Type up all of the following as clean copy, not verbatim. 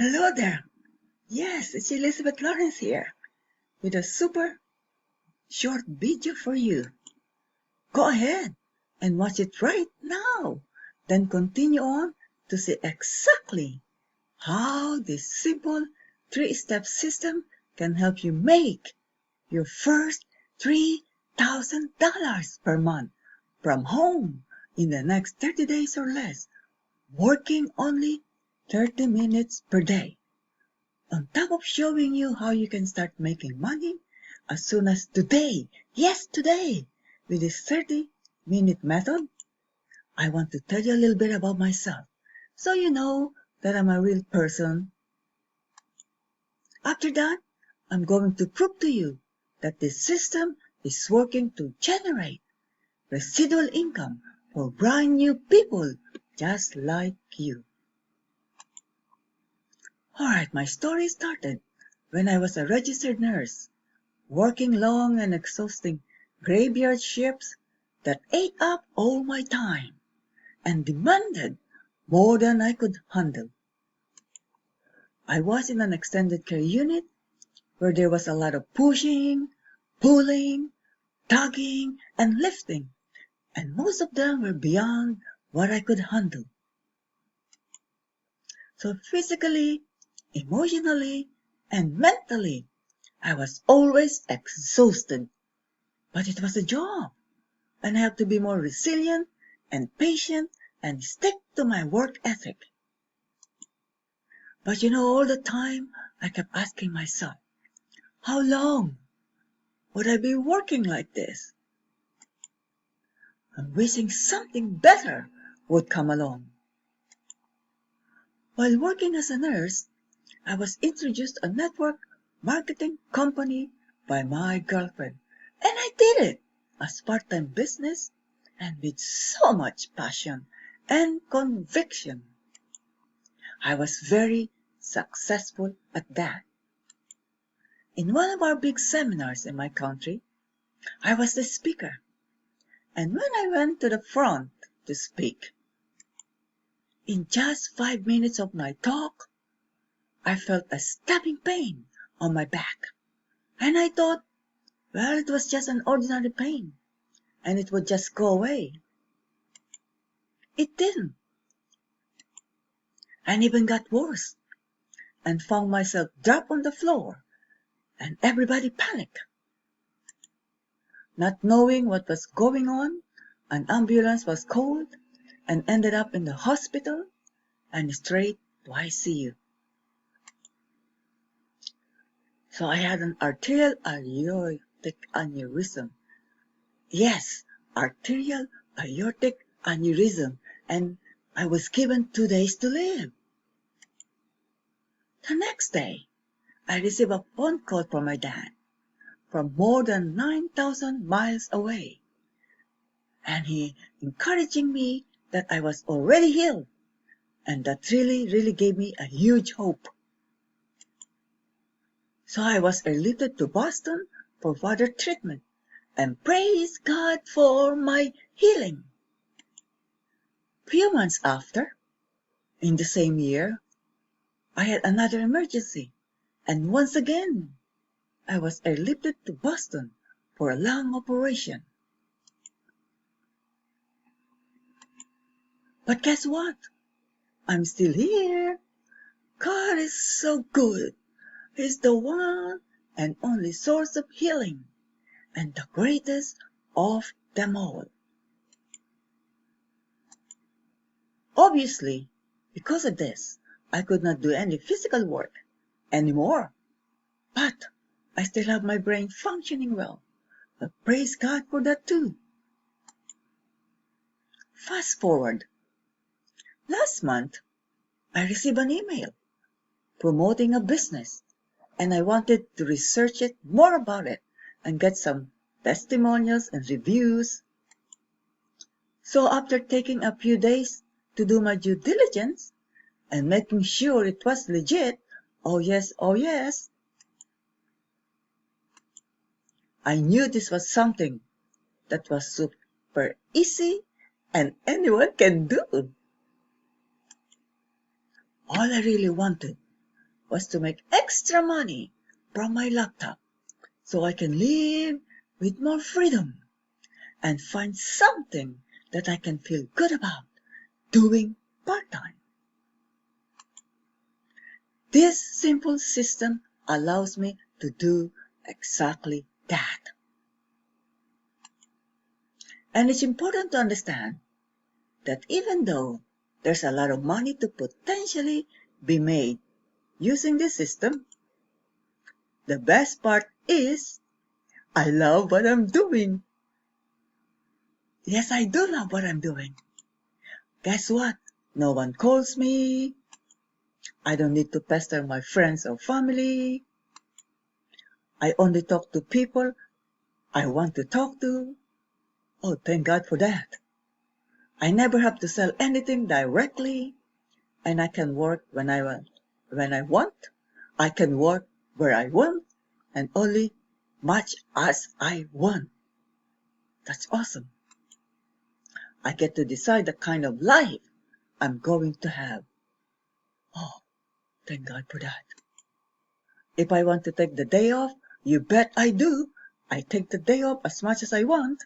Hello there. Yes, it's Elizabeth Lawrence here with a super short video for you. Go ahead and watch it right now. Then continue on to see exactly how this simple three-step system can help you make your first $3,000 per month from home in the next 30 days or less, working only 30 minutes per day. On top of showing you how you can start making money as soon as today, yes, today, with this 30-minute method, I want to tell you a little bit about myself so you know that I'm a real person. After that, I'm going to prove to you that this system is working to generate residual income for brand new people just like you. Alright, my story started when I was a registered nurse, working long and exhausting graveyard shifts that ate up all my time and demanded more than I could handle. I was in an extended care unit where there was a lot of pushing, pulling, tugging, and lifting, and most of them were beyond what I could handle. So physically, emotionally, and mentally, I was always exhausted. But it was a job, and I have to be more resilient and patient and stick to my work ethic. But all the time I kept asking myself, how long would I be working like this? And wishing something better would come along. While working as a nurse, I was introduced to a network marketing company by my girlfriend, and I did it as part-time business and with so much passion and conviction. I was very successful at that. In one of our big seminars in my country, I was the speaker, and when I went to the front to speak, in just 5 minutes of my talk, I felt a stabbing pain on my back, and I thought, well, it was just an ordinary pain, and it would just go away. It didn't, and even got worse, and found myself drop on the floor, and everybody panicked. Not knowing what was going on, an ambulance was called and ended up in the hospital and straight to ICU. So I had an arterial aortic aneurysm. Yes, arterial aortic aneurysm, and I was given 2 days to live. The next day, I received a phone call from my dad from more than 9,000 miles away, and he encouraging me that I was already healed, and that really gave me a huge hope. So I was airlifted to Boston for further treatment, and praise God for my healing. Few months after, in the same year, I had another emergency, and once again, I was airlifted to Boston for a lung operation. But guess what? I'm still here. God is so good. He's the one and only source of healing, and the greatest of them all. Obviously, because of this, I could not do any physical work anymore. But I still have my brain functioning well. But praise God for that too. Fast forward. Last month, I received an email promoting a business, and I wanted to research it more about it and get some testimonials and reviews. So after taking a few days to do my due diligence and making sure it was legit, oh yes, I knew this was something that was super easy and anyone can do. All I really wanted was to make extra money from my laptop so I can live with more freedom and find something that I can feel good about doing part-time. This simple system allows me to do exactly that. And it's important to understand that even though there's a lot of money to potentially be made using this system, the best part is I love what I'm doing. Yes, I do love what I'm doing. Guess what? No one calls me. I don't need to pester my friends or family. I only talk to people I want to talk to. Oh, thank God for that. I never have to sell anything directly, and I can work when I want. I can work where I want, and only much as I want. That's awesome. I get to decide the kind of life I'm going to have. Oh, thank God for that. If I want to take the day off, you bet I do. I take the day off as much as I want.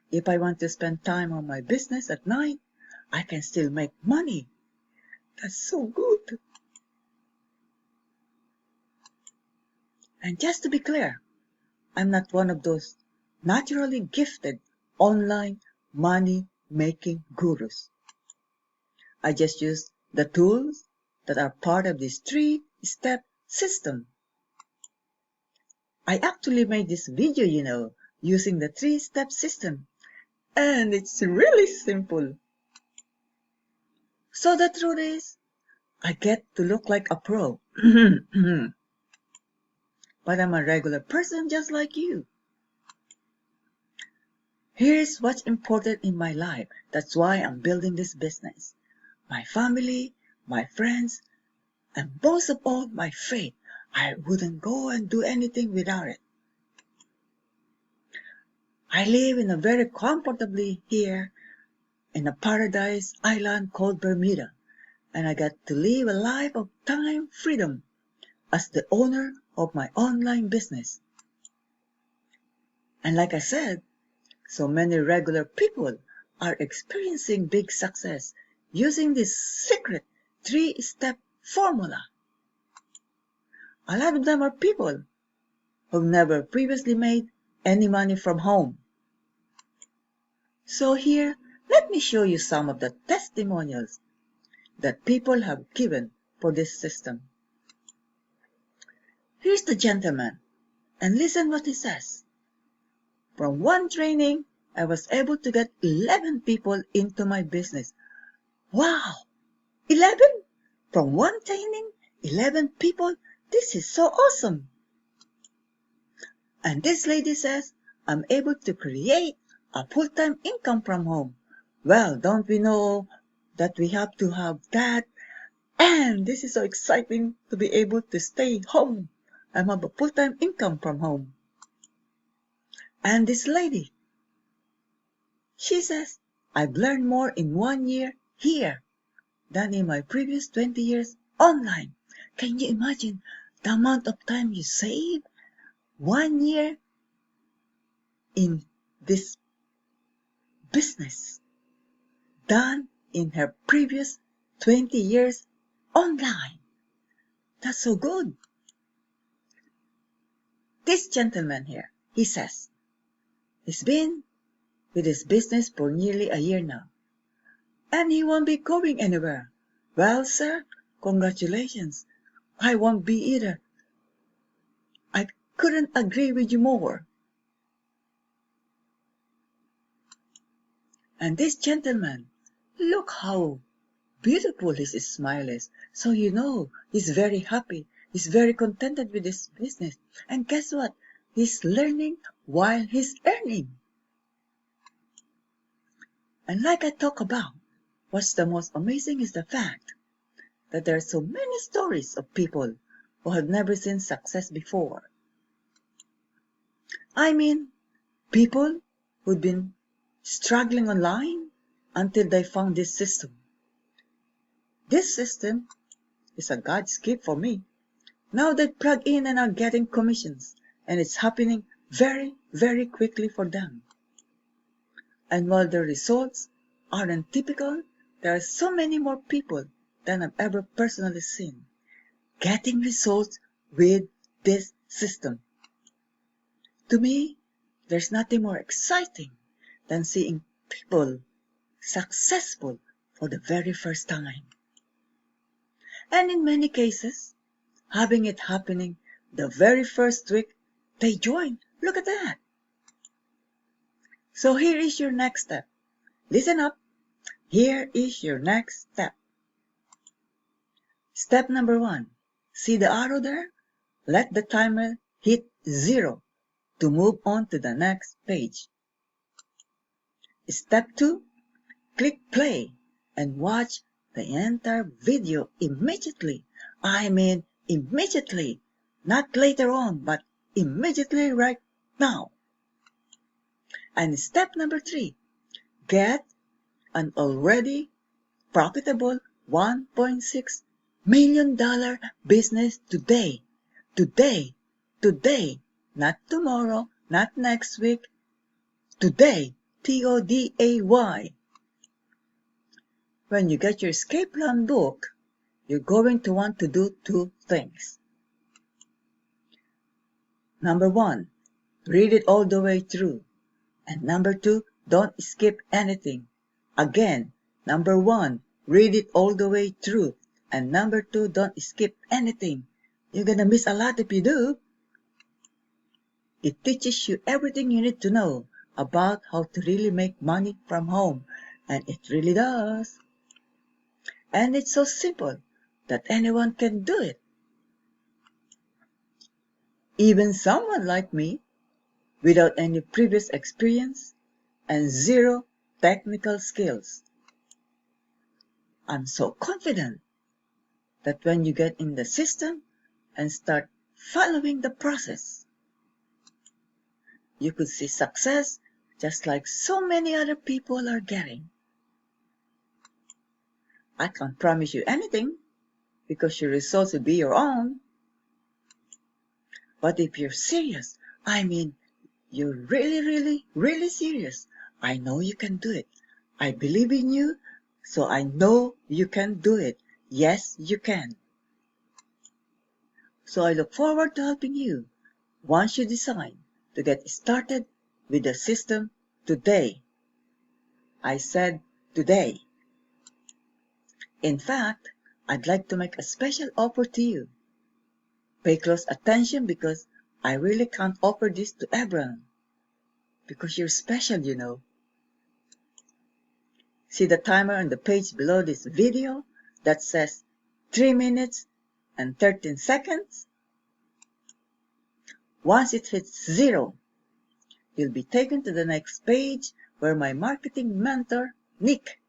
If I want to spend time on my business at night, I can still make money. That's so good. And just to be clear, I'm not one of those naturally gifted online money-making gurus. I just use the tools that are part of this 3-step system. I actually made this video, using the 3-step system. And it's really simple. So the truth is, I get to look like a pro. But I'm a regular person just like you. Here's what's important in my life. That's why I'm building this business. My family, my friends, and most of all, my faith. I wouldn't go and do anything without it. I live in a very comfortably here in a paradise island called Bermuda, and I got to live a life of time freedom as the owner of my online business. And like I said, so many regular people are experiencing big success using this secret 3-step formula. A lot of them are people who've never previously made any money from home. So here, let me show you some of the testimonials that people have given for this system. Here's the gentleman, and listen what he says. From one training, I was able to get 11 people into my business. Wow! 11? From one training, 11 people? This is so awesome! And this lady says, I'm able to create a full-time income from home. Well, don't we know that we have to have that? And this is so exciting to be able to stay home and have a full-time income from home. And this lady, she says, I've learned more in 1 year here than in my previous 20 years online. Can you imagine the amount of time you save? 1 year in this business done in her previous 20 years online. That's so good. This gentleman here, he says, he's been with his business for nearly a year now, and he won't be going anywhere. Well, sir, congratulations. I won't be either. I couldn't agree with you more. And this gentleman, look how beautiful his smile is. So you know he's very happy. He's very contented with his business. And guess what? He's learning while he's earning. And like I talk about, what's the most amazing is the fact that there are so many stories of people who have never seen success before. I mean, people who've been struggling online until they found this system. This system is a God's gift for me. Now they plug in and are getting commissions, and it's happening very, very quickly for them. And while the results aren't typical, there are so many more people than I've ever personally seen getting results with this system. To me, there's nothing more exciting than seeing people successful for the very first time. And in many cases, having it happening the very first week they join. Look at that. So here is your next step. Listen up. Here is your next step. Step number 1. See the arrow there? Let the timer hit 0 to move on to the next page. Step 2. Click play and watch the entire video immediately. I mean immediately. Not later on, but immediately right now. And step number 3. Get an already profitable $1.6 million business today. Today. Today. Not tomorrow, not next week. Today. Today. When you get your escape plan book, you're going to want to do 2 things. Number 1, read it all the way through. And number 2, don't skip anything. Again, number 1, read it all the way through. And number 2, don't skip anything. You're gonna miss a lot if you do. It teaches you everything you need to know about how to really make money from home. And it really does. And it's so simple that anyone can do it. Even someone like me, without any previous experience and 0 technical skills. I'm so confident that when you get in the system and start following the process, you could see success just like so many other people are getting. I can't promise you anything because your results will be your own. But if you're serious, I mean, you're really serious, I know you can do it. I believe in you, so I know you can do it. Yes, you can. So I look forward to helping you once you decide to get started with the system today. I said today. In fact, I'd like to make a special offer to you. Pay close attention because I really can't offer this to everyone. Because you're special, you know. See the timer on the page below this video that says 3 minutes and 13 seconds? Once it hits 0, you'll be taken to the next page where my marketing mentor, Nick,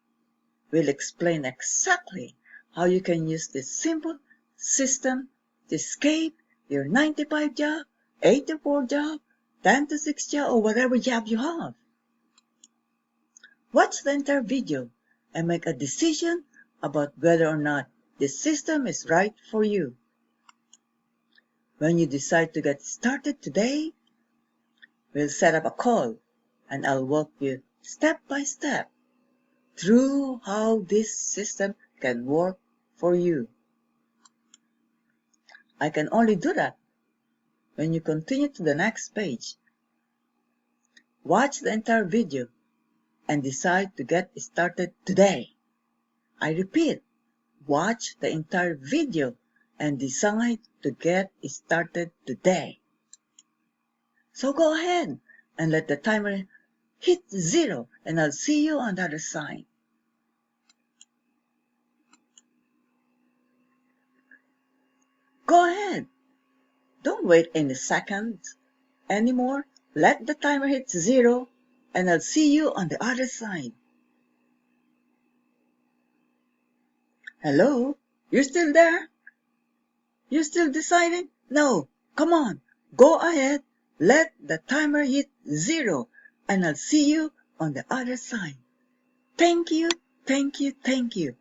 will explain exactly how you can use this simple system to escape your 9-to-5 job, 8-to-4 job, 10-to-6 job, or whatever job you have. Watch the entire video and make a decision about whether or not this system is right for you. When you decide to get started today, we'll set up a call and I'll walk you step by step through how this system can work for you. I can only do that when you continue to the next page. Watch the entire video and decide to get started today. I repeat, watch the entire video and decide to get started today. So go ahead and let the timer hit 0 and I'll see you on the other side. Go ahead. Don't wait any seconds anymore. Let the timer hit 0 and I'll see you on the other side. Hello? You're still there? You're still deciding? No. Come on. Go ahead. Let the timer hit 0 and I'll see you on the other side. Thank you, thank you, thank you.